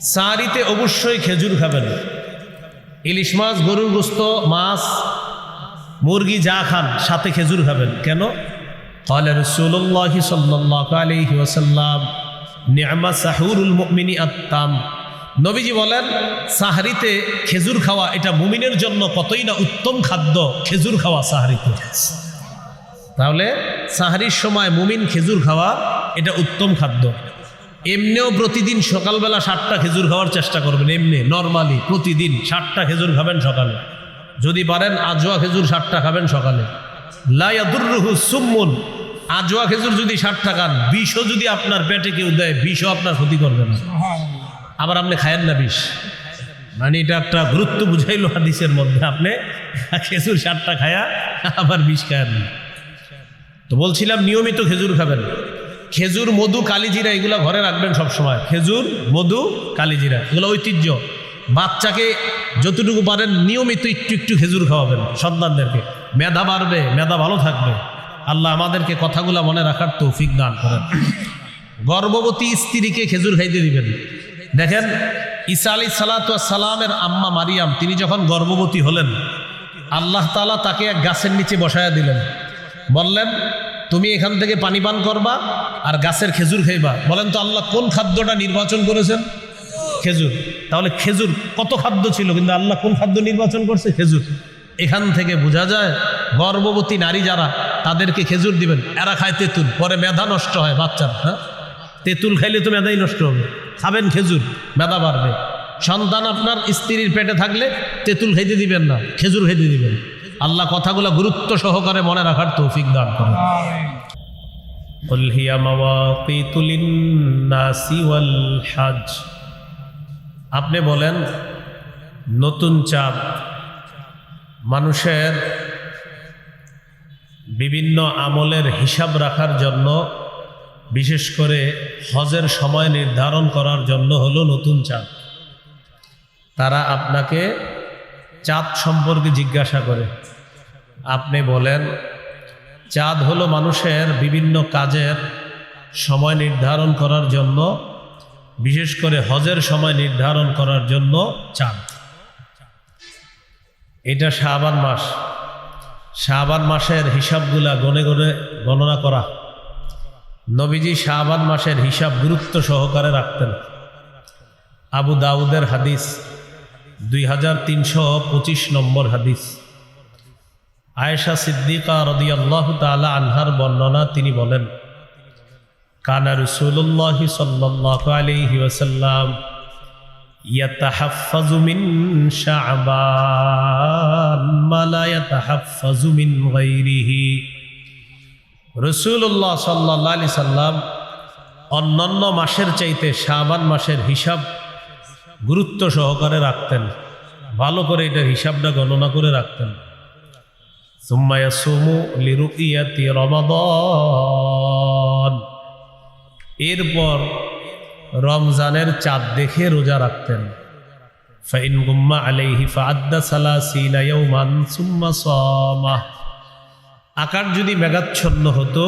সাহারিতে অবশ্যই খেজুর খাবেন। ইলিশ মাছ, গরুর গোস্ত, মাছ, মুরগি যা খান সাথে খেজুর খাবেন। কেন? ক্বালা রাসূলুল্লাহ সাল্লাল্লাহু আলাইহি ওয়াসাল্লাম নি'মা সাহুরুল মুমিনি আত-তাম। নবীজি বলেন, সাহারিতে খেজুর খাওয়া এটা মুমিনের জন্য কতই না উত্তম খাদ্য। খেজুর খাওয়া সাহারিতে, তাহলে সাহারির সময় মুমিন খেজুর খাওয়া এটা উত্তম খাদ্য। এমনিও প্রতিদিন সকালবেলা 7টা খেজুর খাওয়ার চেষ্টা করবেন। এমনি নর্মালি প্রতিদিন 7টা খেজুর খাবেন সকালে, যদি পারেন আজওয়া খেজুর 7টা খাবেন সকালে। লা ইয়াদুররুহু সুম্মুন, আজওয়া খেজুর যদি 7টা খান, বিষও যদি আপনার পেটে কেউ দেয়, বিষও আপনার ক্ষতি করবে না। আবার আপনি খায়েন না বিষ, মানে এটা একটা গুরুত্ব বুঝাইল হাদিসের মধ্যে। আপনি খেজুর 7টা খায়া আবার বিষ খায়েন না। তো বলছিলাম নিয়মিত খেজুর খাবেন। খেজুর, মধু, কালিজিরা এগুলো ঘরে রাখবেন সবসময়। খেজুর, মধু, কালিজিরা এগুলো ঐতিহ্য। বাচ্চাকে যতটুকু পারেন নিয়মিত একটু একটু খেজুর খাওয়াবেন সন্তানদেরকে। মেধা বাড়বে, মেধা ভালো থাকবে। আল্লাহ আমাদেরকে কথাগুলো মনে রাখার তৌফিক দান করেন। গর্ভবতী স্ত্রীকে খেজুর খাইতে দিবেন। দেখেন ঈসা আলাইহিস সালাতু ওয়াস সালামের আম্মা মারিয়াম, তিনি যখন গর্ভবতী হলেন, আল্লাহ তাআলা তাকে এক গাছের নিচে বসায়া দিলেন। বললেন, তুমি এখান থেকে পানি পান করবা আর গাছের খেজুর খাইবা। বলেন তো আল্লাহ কোন খাদ্যটা নির্বাচন করেছেন? খেজুর। তাহলে খেজুর কত খাদ্য ছিল, কিন্তু আল্লাহ কোন খাদ্য নির্বাচন করছে? খেজুর। এখান থেকে বোঝা যায় গর্ভবতী নারী যারা, তাদেরকে খেজুর দিবেন। এরা খায় তেঁতুল, পরে মেধা নষ্ট হয় বাচ্চার। হ্যাঁ, তেঁতুল খাইলে তো মেধাই নষ্ট হবে। খাবেন খেজুর, মেধা বাড়বে। সন্তান আপনার স্ত্রীর পেটে থাকলে তেঁতুল খাইতে দিবেন না, খেজুর খাইতে দিবেন। আল্লাহ কথাগুলো গুরুত্ব সহকারে মনে রাখার তৌফিক দান করেন। কুল হিয়া মাওয়াকিতু লিন-নাসি ওয়াল হজ। আপনি বলেন, নতুন চাঁদ মানুষের বিভিন্ন আমলের হিসাব রাখার জন্য, বিশেষ করে হজের সময় নির্ধারণ করার জন্য হলো নতুন চাঁদ। তারা আপনাকে চাঁদ সম্পর্কে জিজ্ঞাসা করে। আপনি বলেন, চাঁদ হলো মানুষের বিভিন্ন কাজের সময় নির্ধারণ করার জন্য, বিশেষ করে হজের সময় নির্ধারণ করার জন্য চাঁদ। এটা শাবান মাস। শাবান মাসের হিসাবগুলা গনে গনে গণনা করা। নবীজি শাবান মাসের হিসাব গুরুত্ব সহকারে রাখতেন। আবু দাউদের হাদিস, 2325 নম্বর হাদিস। আয়েশা সিদ্দিকা রাদিয়াল্লাহু তাআলা আনহার বর্ণনা, তিনি বলেন, কানা রাসূলুল্লাহ সাল্লাল্লাহু আলাইহি ওয়াসাল্লাম ইয়াতাহাফফাজু মিন শাবান মা লা ইয়াতাহাফফাজু মিন গায়রিহি। রাসূলুল্লাহ সাল্লাল্লাহু আলাইহি সাল্লাম অন্যান্য মাসের চাইতে শাবান মাসের হিসাব গুরুত্ব সহকারে রাখতেন। ভালো করে এটার হিসাবটা গণনা করে রাখতেন। সুম্মা ইয়াসুমু লিরুইয়াতি রমাদান, এরপর রমজানের চাঁদ দেখে রোজা রাখতেন। ফাইন গুম্মা আলাইহি ফাআদ্দা সালাসিনা ইয়াওমান সুম্মা সামা। আকাশ যদি মেঘাচ্ছন্ন হতো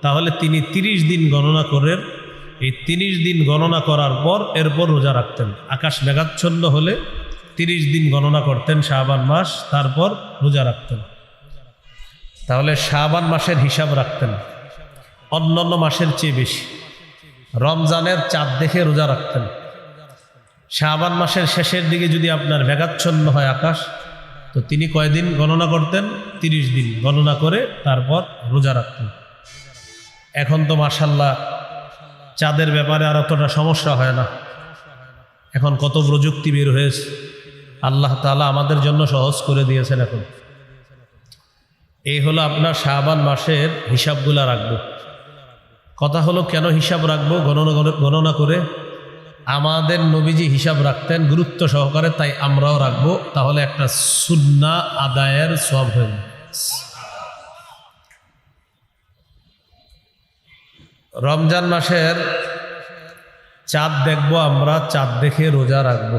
তাহলে তিনি 30 দিন গণনা করেন। এই 30 দিন গণনা করার পর এরপর রোজা রাখতেন। আকাশ মেঘাচ্ছন্ন হলে 30 দিন গণনা করতেন শাবান মাস, তারপর রোজা রাখতেন। তাহলে শাবান মাসের হিসাব রাখতেন অন্যান্য মাসের চেয়ে বেশি। রমজানের চাঁদ দেখে রোজা রাখতেন। শাবান মাসের শেষের দিকে যদি আপনার মেঘাচ্ছন্ন হয় আকাশ, তো তিনি কয়দিন গণনা করতেন? 30 দিন গণনা করে তারপর রোজা রাখতেন। এখন তো মাশাআল্লাহ চাঁদের ব্যাপারে আর অতটা সমস্যা হয় না। এখন কত প্রযুক্তি বের হয়েছে, আল্লাহ তাআলা আমাদের জন্য সহজ করে দিয়েছেন। এখন এই হলো আপনার শাবান মাসের হিসাবগুলা রাখবো। কথা হলো কেন হিসাব রাখবো? গণনা করে। আমাদের নবীজি হিসাব রাখতেন গুরুত্ব সহকারে, তাই আমরাও রাখবো। তাহলে একটা সুন্নাহ আদায়ের সওয়াব হয়ে যাবে। রমজান মাসের চাঁদ দেখবো আমরা, চাঁদ দেখে রোজা রাখবো।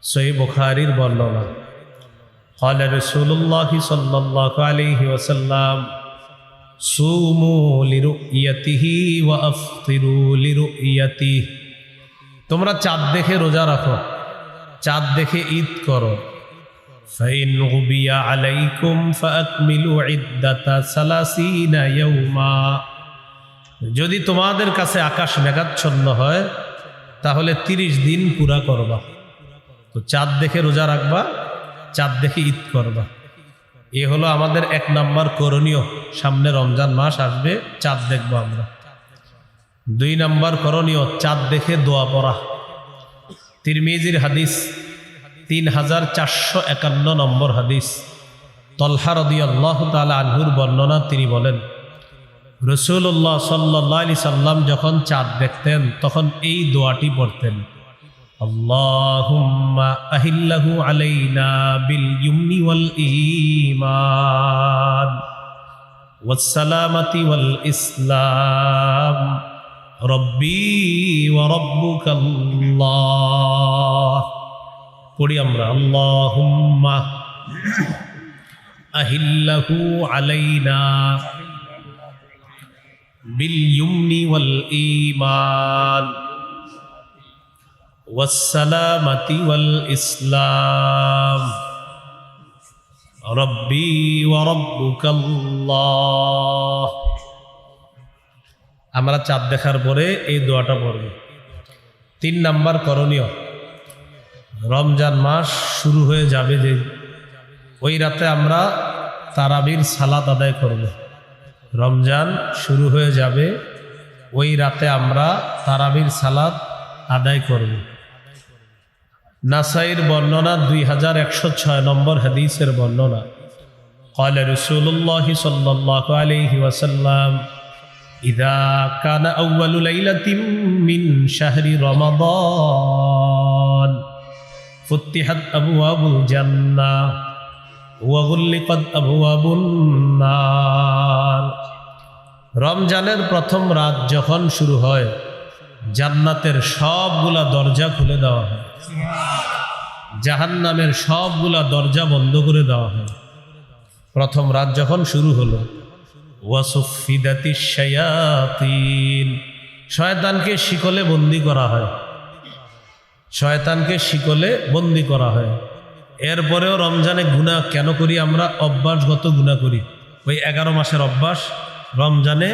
সহিহ বুখারীর বর্ণনা। ক্বালা রাসূলুল্লাহ সাল্লাল্লাহু আলাইহি ওয়াসাল্লাম সুমু লিরুইয়াতিহি ওয়া আফতিরু লিরুইয়াতিহি। তোমরা চাঁদ দেখে রোজা রাখো, চাঁদ দেখে ঈদ করো। ফাইন গুবিয়া আলাইকুম ফাকমিলু ইদ্দাতা সালাসিনা ইয়াওমা, যদি তোমাদের কাছে আকাশ মেঘাচ্ছন্ন হয় তাহলে 30 দিন পুরা করবা। তো চাঁদ দেখে রোজা রাখবা, চাঁদ দেখে ঈদ করবা। এ হলো আমাদের 1 নাম্বার করণীয়। সামনে রমজান মাস আসবে, চাঁদ দেখবো আমরা। 2 নাম্বার করণীয়, চাঁদ দেখে দোয়া পড়া। তিরমিজির হাদিস 3451 নম্বর হাদিস, তলহা রাদিয়াল্লাহু তাআলা আনহুর বর্ণনা। তিনি বলেন, রাসূলুল্লাহ সাল্লাল্লাহু আলাইহি সাল্লাম যখন চাঁদ দেখতেন তখন এই দোয়াটি পড়তেন, আল্লাহুম্মা আহিল্লাহু আলাইনা বিল ইয়ুমনি ওয়াল ঈমান ওয়াস সালামাতি ওয়াল ইসলাম রব্বি ওয়া রাব্বুকাল্লাহ। পড়ি আমরা, আল্লাহুম্মা আহিল্লাহু আলাইনা বিল ইয়ুমনি ওয়াল ঈমান ওয়াস সালামাতি ওয়াল ইসলাম রব্বি ওয়া রাব্বুকাল্লাহ। আমরা চাঁদ দেখার পরে এই দোয়াটা পড়ব। 3 নাম্বার করণীয়, রমজান মাস শুরু হয়ে যাবে যে ওই রাতে আমরা তারাবির সালাত আদায় করব। রমজান শুরু হয়ে যাবে, ওই রাতে আমরা তারাবির সালাত আদায় করব। নাসাইর বর্ণনা 2106 নম্বর হাদিসের বর্ণনা, قال رسول الله صلى الله عليه وسلم إذا كان أول ليلة من شهر رمضان فتحت أبواب الجنة وغلقت أبواب النار। রমজানের প্রথম রাত যখন শুরু হয় জান্নাতের সবগুলা দরজা খুলে দেওয়া হয়, জাহান্নামের সবগুলা দরজা বন্ধ করে দেওয়া হয়। প্রথম রাত যখন শুরু হলো, ওয়াসুফিদাতিশ শায়াতিন, শয়তানকে শিকলে বন্দি করা হয়, শয়তানকে শিকলে বন্দি করা হয়। এরপরেও রমজানে গুনাহ কেন করি আমরা? অভ্যাসগত গুনাহ করি। ওই 11 মাসের অভ্যাস, রমজানে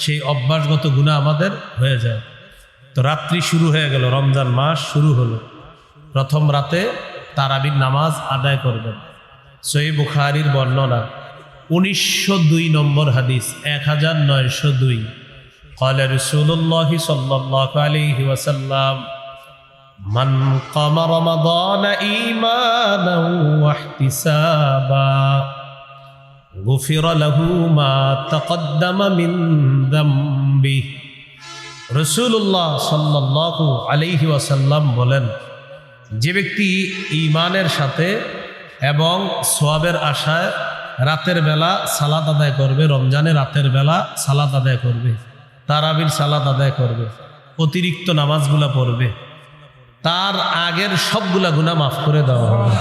সেই অভ্যাসগত গুনাহ আমাদের হয়ে যায়। তো রাত্রি শুরু হয়ে গেল, রমজান মাস শুরু হলো। প্রথম রাতে তারাবির নামাজ আদায় করবেন। সহিহ বুখারীর বর্ণনা 1902 নম্বর হাদিস, 1902, قال رسول الله صلى الله عليه وسلم من قام رمضان إيمانا واحتسابا غفر له ما تقدم من ذنبه। রাসূলুল্লাহ সাল্লাল্লাহু আলাইহি ওয়াসাল্লাম বলেন, যে ব্যক্তি ঈমানের সাথে এবং সওয়াবের আশায় রাতের বেলা সালাত আদায় করবে, রমজানে রাতের বেলা সালাত আদায় করবে, তারাবির সালাত আদায় করবে, অতিরিক্ত নামাজগুলা পড়বে, তার আগের সবগুলা গুনাহ মাফ করে দেওয়া হবে।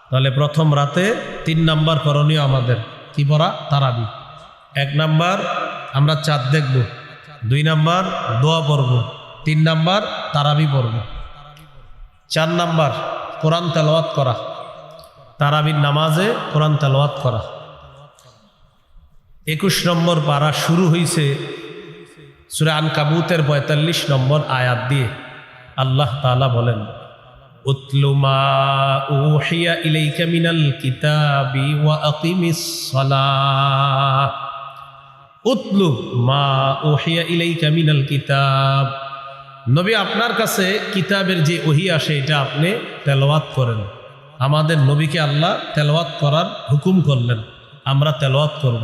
তাহলে প্রথম রাতে 3 নাম্বার করণীয় আমাদের কি পড়া? তারাবি। 1 নাম্বার আমরা চাঁদ দেখব, 2 নাম্বার দোয়া পড়ব, 3 নাম্বার তারাবি পড়ব, 4 নাম্বার কোরআন তেলাওয়াত করা, তারাবির নামাজে কোরআন তেলাওয়াত করা। 21 নম্বর পারা শুরু হয়েছে সূরা আনকাবুতের 45 নম্বর আয়াত দিয়ে। আল্লাহ তাআলা বলেন, উতলু মা উহিয়া ইলাইকা মিনাল কিতাবি ওয়া আকিমিস সালাহ। উতলু মা উহিয়া ইলাইকা মিনাল কিতাব, নবী আপনার কাছে কিতাবের যে ওহী আসে এটা আপনি তেলাওয়াত করেন। আমাদের নবীকে আল্লাহ তেলাওয়াত করার হুকুম করলেন, আমরা তেলাওয়াত করব।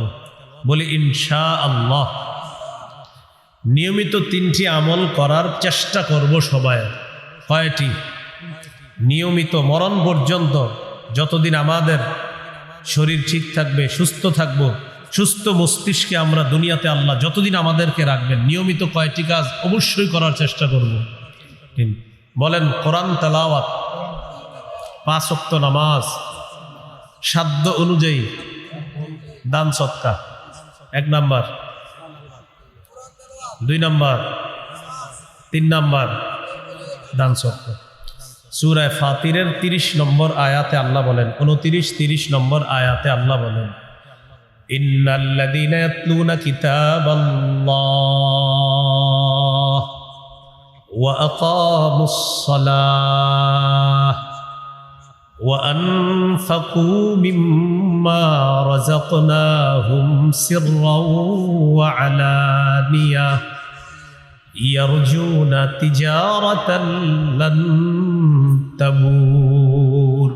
বলি ইনশাআল্লাহ। নিয়মিত 3টি আমল করার চেষ্টা করব সবাই। কয়টি? নিয়মিত মরণ পর্যন্ত, যতদিন আমাদের শরীর ঠিক থাকবে, সুস্থ থাকব, সুস্থ মস্তিষ্কে আমরা দুনিয়াতে আল্লাহ যতদিন আমাদেরকে রাখবেন, নিয়মিত কয়টি কাজ অবশ্যই করার চেষ্টা করব। বলেন, কোরআন তেলাওয়াত, 5 ওয়াক্ত নামাজ, সাধ্য অনুযায়ী দান সদকা, 1 নাম্বার। 2 নাম্বার। 3 নাম্বার দান সদকা। সূরা ফাতিরের 30 নম্বর আয়াতে আল্লাহ বলেন, 29-30 নম্বর আয়াতে আল্লাহ বলেন, ইন্নাল্লাযীনা ইয়াতলুনা কিতাবাল্লাহ ওয়া আকামুস সালাহ ওয়া আনফাকু মিম্মা রাযাকনাহুম সিররাও ওয়া আলানিয়াহ ইয়ারজুনা তিজারাতান লান তাবুর।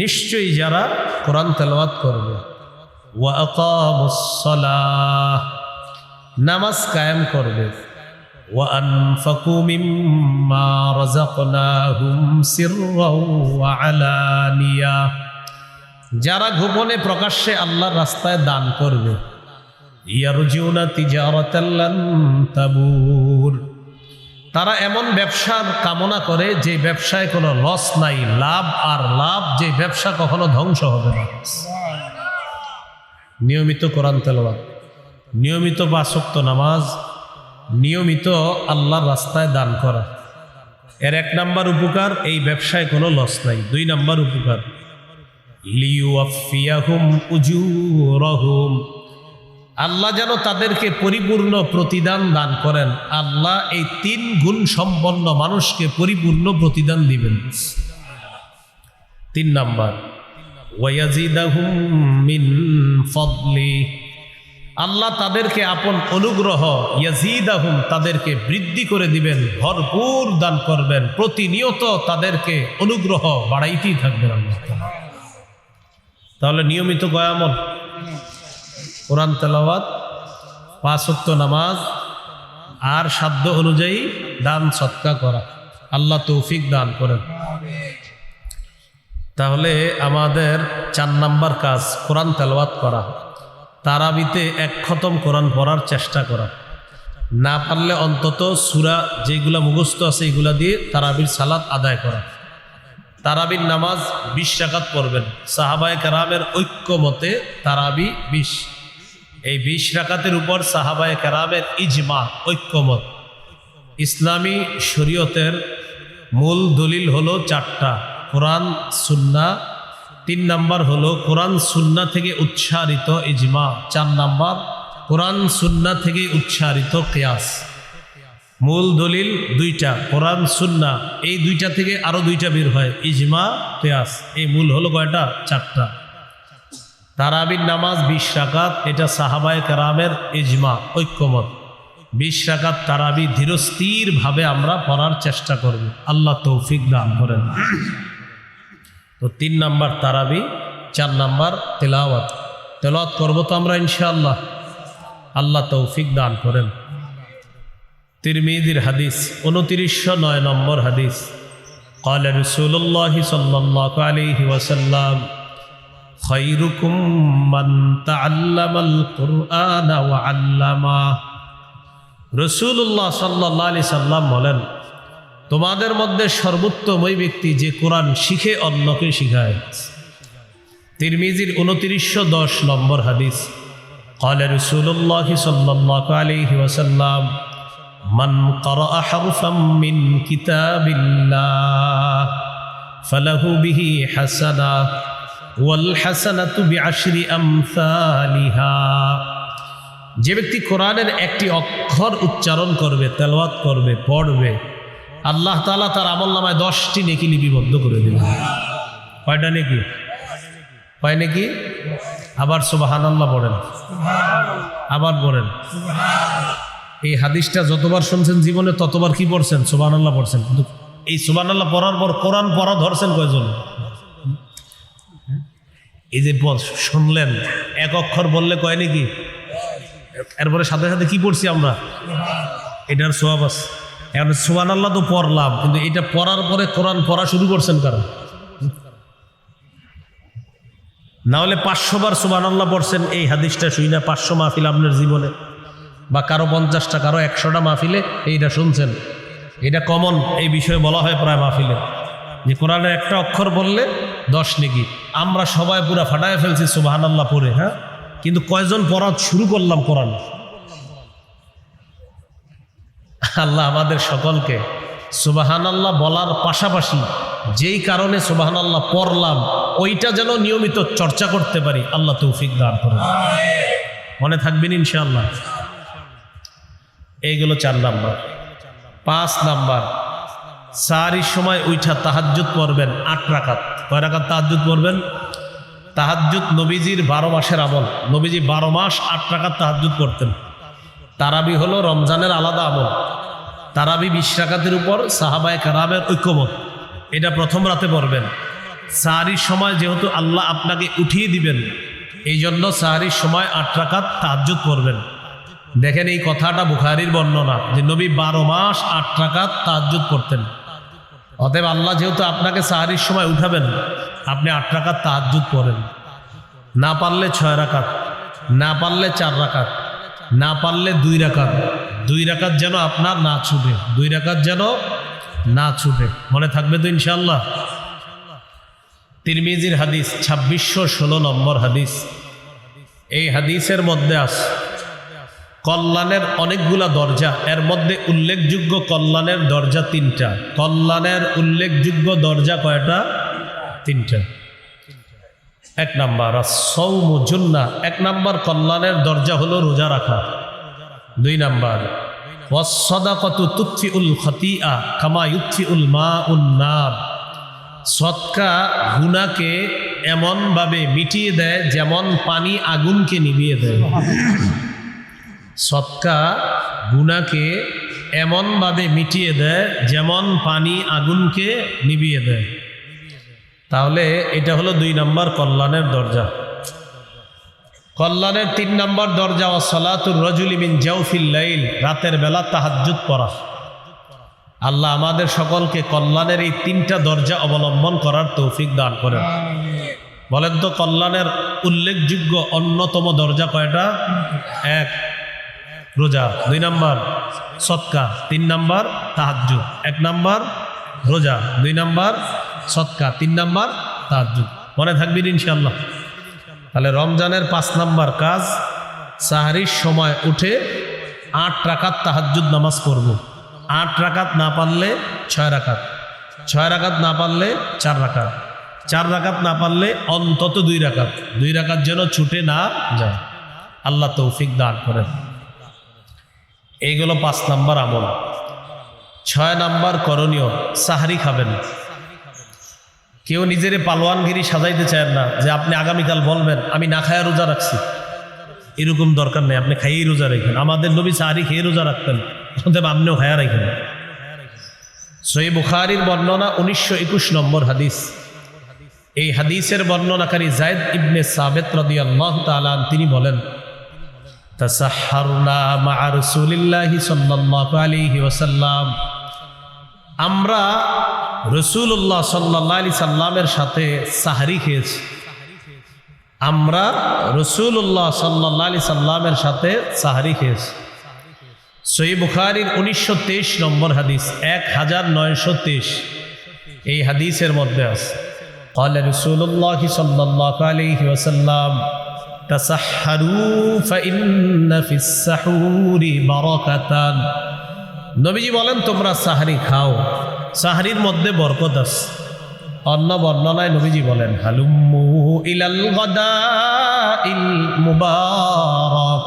নিশ্চয়ই যারা কোরআন তেলাওয়াত করবে, ওয়া আকামুস সালাহ, নামাজ কায়েম করবে, ওয়া আনফাকু মিম্মা রাযাকনাহুম সিররাও ওয়া আলানিয়া, যারা গোপনে প্রকাশ্যে আল্লাহর রাস্তায় দান করবে, ইয়ারজুনা তিজারাতান লান তাবুর, তারা এমন ব্যবসার কামনা করে যে ব্যবসায় কোনো লস নাই, লাভ আর লাভ, যে ব্যবসা কখনো ধ্বংস হবে না। নিয়মিত কোরআন তেলাওয়াত, নিয়মিত 5 ওয়াক্ত নামাজ, নিয়মিত আল্লাহর রাস্তায় দান করা, এর 1 নাম্বার উপকার, এই ব্যবসায় কোনো লস নাই। 2 নাম্বার উপকার, লিইউয়াফিয়াহুম উজুরাহুম, আল্লাহ যেন তাদেরকে পরিপূর্ণ প্রতিদান দান করেন। আল্লাহ এই 3 গুণ সম্পন্ন মানুষকে পরিপূর্ণ প্রতিদান দিবেন। 3 নাম্বার, ওয়ায়াজিদাহুম মিন ফাদলি, আল্লাহ তাদেরকে আপন অনুগ্রহ, ইয়াজিদাহুম, তাদেরকে বৃদ্ধি করে দিবেন, ভরপুর দান করবেন, প্রতিনিয়ত তাদেরকে অনুগ্রহ বাড়াইতেই থাকবেন আল্লাহ। তাহলে নিয়মিত কয়ামত, কোরআন তেলাওয়াত, 5 ওয়াক্ত নামাজ, আর সাধ্য অনুযায়ী দান সদকা করা, আল্লাহ তৌফিক দান করেন। তাহলে আমাদের 4 নাম্বার কাজ কোরআন তেলাওয়াত করা, তারাবিতে 1 খতম কোরআন পড়ার চেষ্টা করা, না পারলে অন্তত সূরা যেগুলা মুখস্থ আছে এগুলা দিয়ে তারাবির সালাত আদায় করা। তারাবির নামাজ 20 রাকাত পড়বেন, সাহাবায়ে কেরামের ঐক্যমতে তারাবি 20, এই 20 রাকাতের উপর সাহাবায়ে কেরামের ইজমা, ঐক্যমত। ইসলামী শরীয়তের মূল দলিল হলো 4টা, কোরআন সুন্নাহ, 3 নাম্বার হলো কোরআন সুন্নাহ থেকে উচ্চারিত ইজমা, 4 নাম্বার কোরআন সুন্নাহ থেকে উচ্চারিত কিয়াস। মূল দলিল 2টা, কোরআন সুন্নাহ, এই 2টা থেকে আরো 2টা বের হয়, ইজমা, কিয়াস। এই মূল হলো কয়টা? 4টা। তারাবির নামাজ 20 রাকাত, এটা সাহাবায়ে কেরামের ইজমা, ঐক্যমত। 20 রাকাত তারাবি ধীরস্থির ভাবে আমরা পড়ার চেষ্টা করব, আল্লাহ তৌফিক দান করেন। তো 3 নাম্বার তারাবি, 4 নাম্বার তেলাওয়াত। তেলাওয়াত করব তো আমরা ইনশাআল্লাহ, আল্লাহ তৌফিক দান করেন। তিরমিজির হাদিস, 2909 নম্বর হাদিস, قال رسول الله صلى الله عليه وسلم خيركم من تعلم القرآن وعلمه। রাসূলুল্লাহ সাল্লাল্লাহু আলাইহি সাল্লাম বলেন, তোমাদের মধ্যে সর্বোত্তম ওই ব্যক্তি যে কোরআন শিখে অন্যকে শিখায়। তিরমিজির 2910 নম্বর হাদিস, قال رسول الله صلى الله عليه وسلم من قرأ حرفا من كتاب الله فله به حسنة والحسنة بعشر أمثالها। যে ব্যক্তি কোরআনের একটি অক্ষর উচ্চারণ করবে, তেলাওয়াত করবে, পড়বে, আল্লাহ তাআলা তার আমলনামায় 10টি নেকি লিপিবদ্ধ করে দেবেন। কয়টা নেকি? কয় নেকি? আবার সুবহানাল্লাহ পড়েন, আবার পড়েন। এই হাদিসটা যতবার শুনছেন জীবনে ততবার কি পড়ছেন? সুবহানাল্লাহ পড়ছেন। কিন্তু এই সুবহানাল্লাহ পড়ার পর কোরআন পড়া ধরছেন কয়জন? এই যে শুনলেন, 1 অক্ষর বললে কয় নাকি, এরপরে সাথে সাথে কি পড়ছি আমরা? এটার সওয়াব আছে। এখন সুবহানাল্লাহ তো পড়লাম, কিন্তু এটা পড়ার পরে কোরআন পড়া শুরু করছেন কারণ, না হলে 500 বার সুবহানাল্লাহ পড়ছেন এই হাদিসটা শুই না, 500 মাহফিল আপনার জীবনে, বা কারো 50টা, কারো 100টা মাহফিলে এইটা শুনছেন। এটা কমন, এই বিষয়ে বলা হয় প্রায় মাহফিলে, যে কোরআনের একটা অক্ষর বললে 10 নেকি। আমরা সবাই পুরা ফাটায় ফেলছি সুবহানাল্লাহ পড়ে, হ্যাঁ, কিন্তু কয়জন পড়া শুরু করলাম কোরআন? আল্লাহ আমাদের সকলকে সুবহানাল্লাহ বলার পাশাপাশি যেই কারণে সুবহানাল্লাহ পড়লাম ওইটা যেন নিয়মিত চর্চা করতে পারি, আল্লাহ তৌফিক দান করুন। মনে থাকবেন ইনশাআল্লাহ। এইগুলো 4 নাম্বার। 5 নাম্বার, সাহারির সময় উঠা তাহাজ্জুদ পড়বেন 8 রাকাত। কয় রাকাত তাহাজ্জুদ পড়বেন? তাহাজ্জুদ নবীজির 12 মাসের আমল। নবীজি 12 মাস 8 রাকাত তাহাজ্জুদ পড়তেন। তারাবি হলো রমজানের আলাদা আমল। তারাবি 20 রাকাতের উপর সাহাবায়ে কেরামের ঐক্যমত। এটা প্রথম রাতে পড়বেন। সাহারির সময় যেহেতু আল্লাহ আপনাকে উঠিয়ে দিবেন, এই জন্য সাহারির সময় 8 রাকাত তাহাজ্জুদ পড়বেন। দেখেন এই কথাটা বুখারীর বর্ণনা যে নবী 12 মাস 8 রাকাত তাহাজ্জুদ পড়তেন। অতএব আল্লাহ যেহেতু আপনাকে সাহারির সময় উঠাবেন, আপনি 8 রাকাত তাহাজ্জুদ পড়েন। না পারলে 6 রাকাত, না পারলে 4 রাকাত, না পারলে 2 রাকাত। 2 রাকাত যেন আপনার না ছুটে, 2 রাকাত যেন না ছুটে। মনে থাকবে তো ইনশাআল্লাহ। তিরমিজির হাদিস 2616 নম্বর হাদিস। এই হাদিসের মধ্যে আছে কল্যাণের অনেকগুলা দরজা, এর মধ্যে উল্লেখযোগ্য কল্যাণের দরজা 3টা। কল্যাণের উল্লেখযোগ্য দরজা কয়টা? 3টা। 1 নাম্বার আস-সাওমু জুন্নাহ, 1 নাম্বার কল্যাণের দরজা হলো রোজা রাখা। 2 নাম্বার ওয়াস-সাদাকাতু তুতফিউল খাতিআ কামা ইউতফিউল মাউন নার, সদকা গুনাহকে এমনভাবে মিটিয়ে দেয় যেমন পানি আগুনকে নিভিয়ে দেয়। সদকা গুনাহকে এমনভাবে মিটিয়ে দেয় যেমন পানি আগুনকে নিভিয়ে দেয়। তাহলে এটা হলো 2 নাম্বার কল্যাণের দরজা। কল্যাণের 3 নাম্বার দরজা ওয়া সালাতুর রাজুলি মিন জাওফিল লাইল, রাতের বেলা তাহাজ্জুদ পড়া। আল্লাহ আমাদের সকলকে কল্যাণের এই 3টা দরজা অবলম্বন করার তৌফিক দান করেন। বলেন তো কল্যাণের উল্লেখযোগ্য অন্যতম দরজা কয়টা? 1 রোজা, 2 নাম্বার সদকা, 3 নাম্বার তাহাজ্জুদ। 1 নাম্বার রোজা, 2 নাম্বার সদকা, 3 নাম্বার তাহাজ্জুদ। মনে থাকবেন ইনশাআল্লাহ। তাহলে রমজানের 5 নাম্বার কাজ, সাহারির সময় উঠে 8 রাকাত তাহাজ্জুদ নামাজ পড়ব। 8 রাকাত না পারলে 6 রাকাত, 6 রাকাত না পারলে 4 রাকাত, 4 রাকাত না পারলে অন্তত 2 রাকাত। 2 রাকাত যেন ছুটে না যায়, আল্লাহ তৌফিক দান করেন। এইগুলো 5 নাম্বার আমল। 6 নাম্বার করণীয়, সাহারি খাবেন। কেউ নিজের পালোয়ানগিরি সাজাইতে চায় না যে আপনি আগামীকাল বলবেন আমি না খায়া রোজা রাখছি, এরকম দরকার নেই। আপনি খাইয়েই রোজা রাখেন। আমাদের নবী সাহারি খেয়ে রোজা রাখতেন, অতএব আপনিও খায়া রাখেন। সহিহ বুখারীর বর্ণনা 1921 নম্বর হাদিস। এই হাদিসের বর্ণনাকারী যায়েদ ইবনে সাবিত রাদিয়াল্লাহু তাআলা তিনি বলেন, তাসাহহারনা মা রাসূলিল্লাহি সাল্লাল্লাহু আলাইহি ওয়াসাল্লাম, আমরা রাসূলুল্লাহ সাল্লাল্লাহু আলাইহি সাল্লামের সাথে সাহরি খেয়েছি। আমরা রাসূলুল্লাহ সাল্লাল্লাহু আলাইহি সাল্লামের সাথে সাহরি খেয়েছি। সহিহ বুখারীর 1923 নম্বর হাদিস, 1923। এই হাদিসের মধ্যে আছে قال رسول الله صلى الله عليه وسلم تسحروا فإن في السحور بركة। নবীজি বলেন তোমরা সাহরি খাও, সাহরির মধ্যে বরকত আছে। অন্য বর্ণনায় নবীজি বলেন হালুম্মু ইলাল গাদাইল মুবারাক,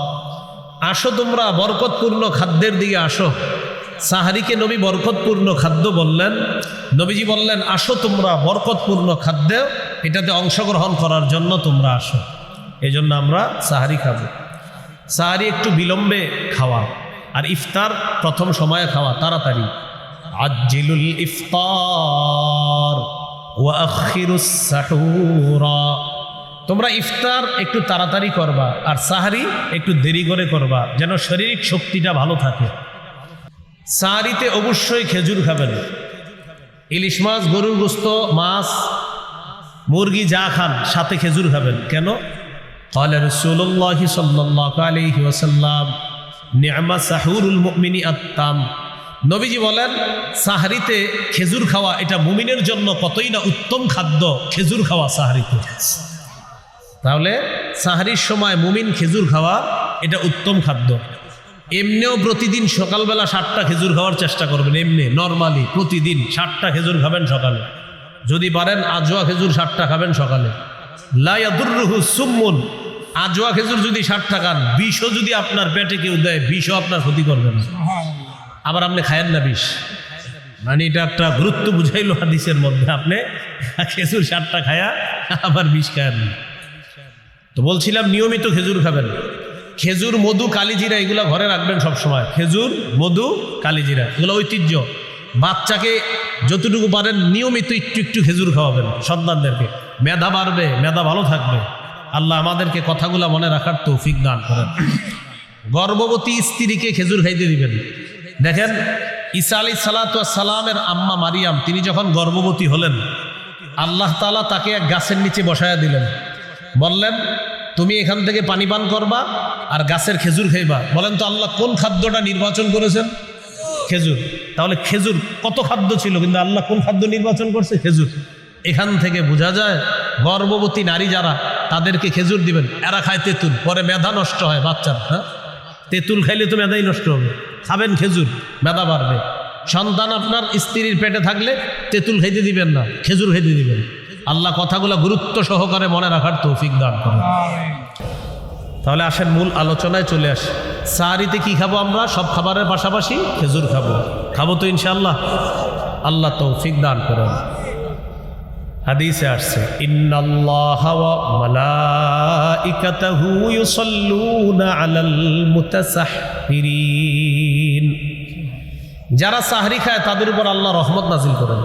আসো তোমরা বরকতপূর্ণ খাদ্যের দিকে আসো। সাহারিকে নবী বরকতপূর্ণ খাদ্য বললেন। নবীজি বললেন আসো তোমরা বরকতপূর্ণ খাদ্য, এটাতে অংশগ্রহণ করার জন্য তোমরা আসো। এই জন্য আমরা সাহারি খাব। সাহারি একটু বিলম্বে খাওয়া, আর ইফতার প্রথম সময়ে খাওয়া, তাড়াতাড়ি। আজ্জিলুল ইফতার ওয়া আখিরুস সাহুরা, তোমরা ইফতার একটু তাড়াতাড়ি করবা আর সাহারি একটু দেরি করে করবা, যেন শারীরিক শক্তিটা ভালো থাকে। সাহারিতে অবশ্যই খেজুর খাবেন। ইলিশ মাছ, গরুর গোশত, মাছ, মুরগি যা খান সাথে খেজুর খাবেন। কেন? قال رسول الله صلى الله عليه وسلم نعم سحور المؤمن التام। নবীজি বলেন সাহারিতে খেজুর খাওয়া এটা মুমিনের জন্য কতই না উত্তম খাদ্য, খেজুর খাওয়া সাহারিতে। তাহলে সাহারির সময় মুমিন খেজুর খাওয়া এটা উত্তম খাদ্য। এমনিও প্রতিদিন সকালবেলা 7টা খেজুর খাওয়ার চেষ্টা করবেন। এমনি নর্মালি প্রতিদিন 7টা খেজুর খাবেন সকালে, যদি পারেন আজওয়া খেজুর 7টা খাবেন সকালে। লা ইয়াদুররুহু সুম্মুন, আজওয়া খেজুর যদি 7টা খান, বিষও যদি আপনার পেটে কেউ দেয়, বিষও আপনার ক্ষতি করবে না। আবার আপনি খায়েন না বিষ, মানে এটা একটা গুরুত্ব বুঝাইলো হাদিসের মধ্যে। আপনি খেজুর 7টা খায়া আবার বিষ খায়েন না। তো বলছিলাম নিয়মিত খেজুর খাবেন। খেজুর, মধু, কালিজিরা এগুলো ঘরে রাখবেন সবসময়। খেজুর, মধু, কালিজিরা এগুলো ঐতিহ্য। বাচ্চাকে যতটুকু পারেন নিয়মিত একটু একটু খেজুর খাওয়াবেন সন্তানদেরকে। মেধা বাড়বে, মেধা ভালো থাকবে। আল্লাহ আমাদেরকে কথাগুলো মনে রাখার তৌফিক দান করেন। গর্ভবতী স্ত্রীকে খেজুর খাইতে দিবেন। দেখেন ঈসা আলাইহিস সালাতু ওয়াস সালামের আম্মা মারিয়াম, তিনি যখন গর্ভবতী হলেন, আল্লাহ তাআলা তাকে এক গাছের নিচে বসায়া দিলেন। বললেন তুমি এখান থেকে পানি পান করবা আর গাছের খেজুর খাইবা। বলেন তো আল্লাহ কোন খাদ্যটা নির্বাচন করেছেন? খেজুর। তাহলে খেজুর কত খাদ্য ছিল, কিন্তু আল্লাহ কোন খাদ্য নির্বাচন করছে? খেজুর। এখান থেকে বোঝা যায় গর্ভবতী নারী যারা, তাদেরকে খেজুর দিবেন। এরা খায় তেঁতুল, পরে মেধা নষ্ট হয় বাচ্চার। হ্যাঁ, তেঁতুল খাইলে তো মেধাই নষ্ট হবে। খাবেন খেজুর, মেধা বাড়বে। সন্তান আপনার স্ত্রীর পেটে থাকলে তেঁতুল খাইতে দিবেন না, খেজুর খাইতে দিবেন। আল্লাহ কথাগুলো গুরুত্ব সহকারে মনে রাখার তৌফিক দান করেন। তাহলে আসেন মূল আলোচনায় চলে আসে। সাহারিতে কি খাবো আমরা? সব খাবারের পাশাপাশি খেজুর খাবো। খাবো তো ইনশাআল্লাহ? আল্লাহ তৌফিক দান করেন। হাদিসে আসছে ইন্নাল্লাহা ওয়া মালাইকাতাহু ইউসাল্লুনা আলাল মুতাসাহহিরিন। যারা সাহরি খায় তাদের উপর আল্লাহ রহমত নাজিল করেন।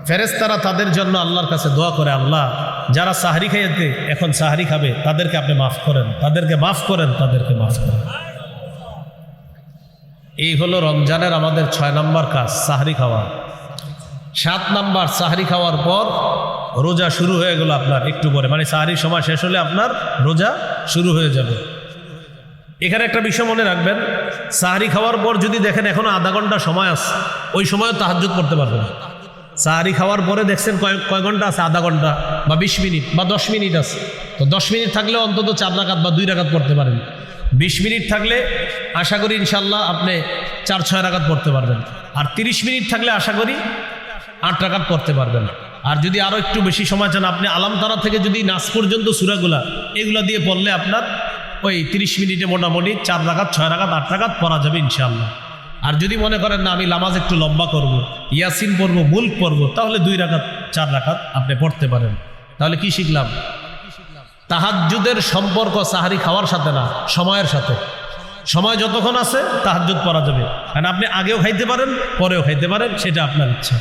ফেরেশতারা তাদের জন্য আল্লাহর কাছে দোয়া করে, আল্লাহ যারা সাহরি খাইতে এখন সাহরি খাবে তাদেরকে আপনি মাফ করেন, তাদেরকে মাফ করেন, তাদেরকে মাফ করেন। এই হলো রমজানের আমাদের 6 নম্বর কাজ, সাহরি খাওয়া। 7 নম্বর, সাহরি খাওয়ার পর রোজা শুরু হয়ে গেল আপনার একটু পরে, মানে সাহরির সময় শেষ হলে আপনার রোজা শুরু হয়ে যাবে। এখানে একটা বিষয় মনে রাখবেন, সাহরি খাওয়ার পর যদি দেখেন এখনো আধা ঘন্টা সময় আছে, ওই সময়ও তাহাজ্জুদ পড়তে পারবেন। সাহরি খাওয়ার পরে দেখছেন কয় ঘন্টা আছে? আধা ঘন্টা বা 20 মিনিট বা 10 মিনিট আছে। তো 10 মিনিট থাকলে অন্তত 4 রাকাত বা 2 রাকাত পড়তে পারেন। 20 মিনিট থাকলে আশা করি ইনশাল্লাহ আপনি 4-6 রাকাত পড়তে পারবেন। আর 30 মিনিট থাকলে আশা করি 8 রাকাত পড়তে পারবেন। আর যদি আরও একটু বেশি সময় চান, আপনি আলাম তারা থেকে যদি নাস পর্যন্ত সূরাগুলা এগুলা দিয়ে পড়লে আপনার ওই 30 মিনিটে মোটামুটি 4 রাকাত, 6 রাকাত, 8 রাকাত পড়া যাবে ইনশাআল্লাহ। আর যদি মনে করেন না আমি নামাজ একটু লম্বা করব, ইয়াসিন পড়বো, মুলক পড়বো, তাহলে 2 রাকাত 4 রাকাত আপনি পড়তে পারেন। তাহলে কি শিখলাম? তাহাজ্জুদের সম্পর্ক সাহারি খাওয়ার সাথে না, সময়ের সাথে। সময় যতক্ষণ আছে তাহাজ্জুদ পড়া যাবে, কারণ আপনি আগেও খাইতে পারেন, পরেও খাইতে পারেন, সেটা আপনার ইচ্ছা।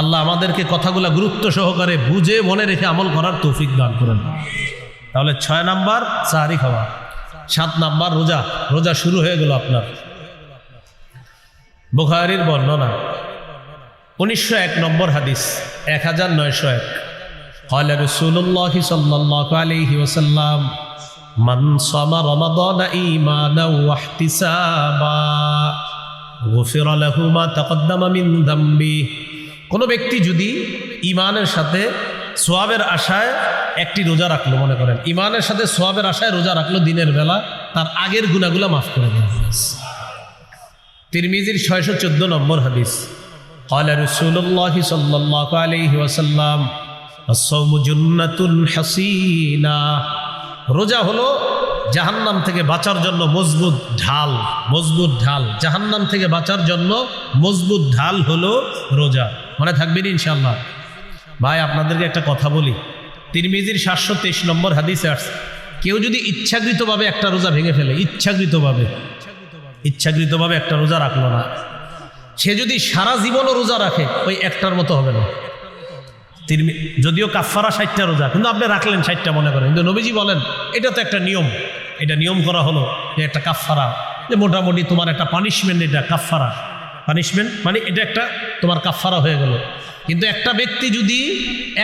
আল্লাহ আমাদেরকে কথাগুলা গুরুত্ব সহকারে বুঝে মনে রেখে আমল করার তৌফিক দান করেন। তাহলে 6 নাম্বার সাহারি খাওয়া। 7 নাম্বার রোজা। রোজা শুরু হয়ে গেল আপনার। বুখারীর বর্ণনা 1901 নম্বর হাদিস, 1901। قال رسول الله صلى الله عليه وسلم من صام رمضان إيمانا واحتسابا غفر له ما تقدم من ذنبه। কোনো ব্যক্তি যদি ঈমানের সাথে সওয়াবের আশায় একটি রোজা রাখলো, মনে করেন ঈমানের সাথে সওয়াবের আশায় রোজা রাখলো দিনের বেলা, তার আগের গুনাহগুলো মাফ করে দেওয়া হবে। তিরমিজির 614 নম্বর হাদিস। قال رسول الله صلى الله عليه وسلم الصوم جنة حصينة। রোজা হলো জাহান্নাম থেকে বাঁচার জন্য মজবুত ঢাল। মজবুত ঢাল, জাহান্নাম থেকে বাঁচার জন্য মজবুত ঢাল হলো রোজা। মনে থাকবেন ইনশাআল্লাহ। ভাই আপনাদেরকে একটা কথা বলি, তিরমিজির 723 নম্বর হাদিসে আসছে, কেউ যদি ইচ্ছাকৃতভাবে একটা রোজা ভেঙে ফেলে, ইচ্ছাকৃতভাবে একটা রোজা রাখলো না, সে যদি সারা জীবনও রোজা রাখে ওই একটার মতো হবে না। যদিও কাফারা 60টা রোজা, কিন্তু আপনি রাখলেন 60টা মনে করেন, কিন্তু নবীজি বলেন এটা তো একটা নিয়ম, এটা নিয়ম করা হলো যে একটা কাফারা, যে মোটামুটি তোমার একটা পানিশমেন্ট, এটা কাফারা পানিশমেন্ট, মানে এটা একটা তোমার কাফারা হয়ে গেল। কিন্তু একটা ব্যক্তি যদি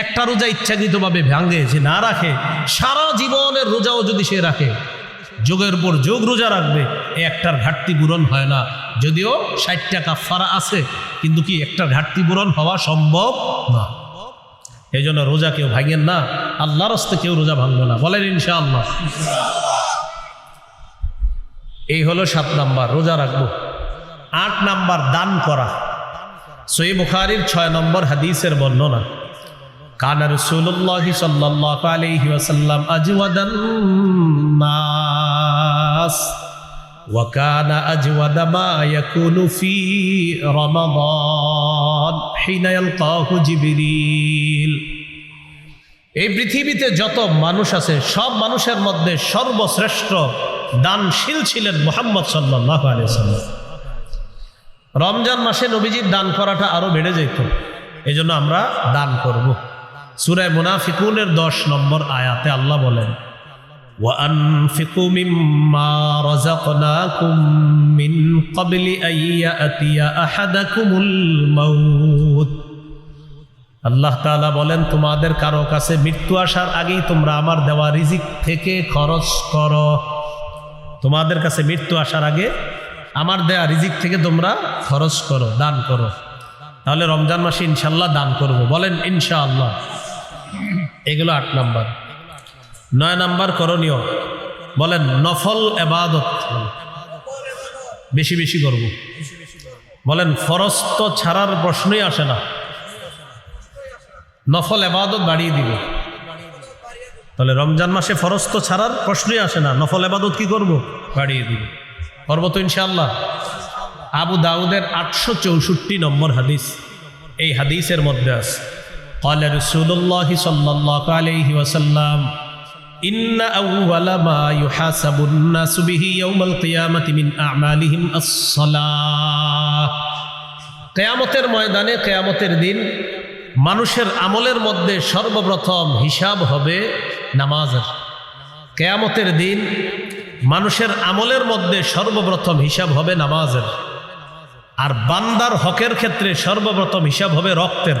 একটা রোজা ইচ্ছাকৃতভাবে ভাঙে, যে না রাখে, সারা জীবনের রোজাও যদি সে রাখে, যোগের পর যোগ রোজা রাখবে, এই একটার ঘাটতি পূরণ হয় না। যদিও 60টা কাফারা আছে, কিন্তু কি একটার ঘাটতি পূরণ হওয়া সম্ভব না। এই জন্য রোজা কেউ ভাঙেন না, আল্লাহর রাস্তায় কেউ রোজা ভাঙবে না, বলেন ইনশাআল্লাহ। এই হলো 7 নাম্বার, রোজা রাখবো। 8 নাম্বার দান করা। সহিহ বুখারীর 6 নম্বর হাদিসের বর্ণনা, কানা রাসূলুল্লাহি সাল্লাল্লাহু আলাইহি ওয়াসাল্লাম আজওয়াদান নাস ওয়া কানা আজওয়াদা মা ইয়াকুনু ফি রমাদান হিনা ইয়ালকাহু জিবরিল। এই পৃথিবীতে যত মানুষ আছে সব মানুষের মধ্যে সর্বশ্রেষ্ঠ দানশীল ছিলেন মুহাম্মদ সাল্লাল্লাহু আলাইহি ওয়াসাল্লাম। রমজান মাসে নবীজির দান করাটা আরো বেড়ে যেত, এজন্য আমরা দান করব। সূরা মুনাফিকুনের 10 নম্বর আয়াতে আল্লাহ বলেন, ওয়া আনফিকু মিম্মা রাযাকনাকুম মিন ক্বাবলি আইয়াতিয়া আহাদাকুমুল মাউত। আল্লাহ তাআলা বলেন, তোমাদের কারো কাছে মৃত্যু আসার আগেই তোমরা আমার দেওয়া রিজিক থেকে খরচ করো। তোমাদের কাছে মৃত্যু আসার আগে আমার দেয়া রিজিক থেকে তোমরা খরচ করো, দান করো। তাহলে রমজান মাসে ইনশাআল্লাহ দান করব, বলেন ইনশাআল্লাহ। এগুলো 8 নাম্বার। 9 নাম্বার করণীয়, বলেন নফল ইবাদত বেশি বেশি করব। বলেন ফরজ তো ছাড়ার প্রশ্নই আসে না, নফল ইবাদত বাড়িয়ে দিব। তাহলে রমজান মাসে ফরজ তো ছাড়ার প্রশ্নই আসে না, নফল ইবাদত কি করব? বাড়িয়ে দিব। করবো তো ইনশাআল্লাহ। আবু দাউদের 864 নম্বর হাদিস, এই হাদিসের মধ্যে আছে, ক্বালা রাসূলুল্লাহি সাল্লাল্লাহু আলাইহি ওয়াসাল্লাম, ইন্না আউওয়ালা মা ইউহাসাবুন নাসু বিহি ইয়াউমাল কিয়ামাতি মিন আমালিহিম আস-সালাহ। কিয়ামতের ময়দানে, কিয়ামতের দিন মানুষের আমলের মধ্যে সর্বপ্রথম হিসাব হবে নামাজের। কিয়ামতের দিন মানুষের আমলের মধ্যে সর্বপ্রথম হিসাব হবে নামাজের। আর বান্দার হকের ক্ষেত্রে সর্বপ্রথম হিসাব হবে রক্তের।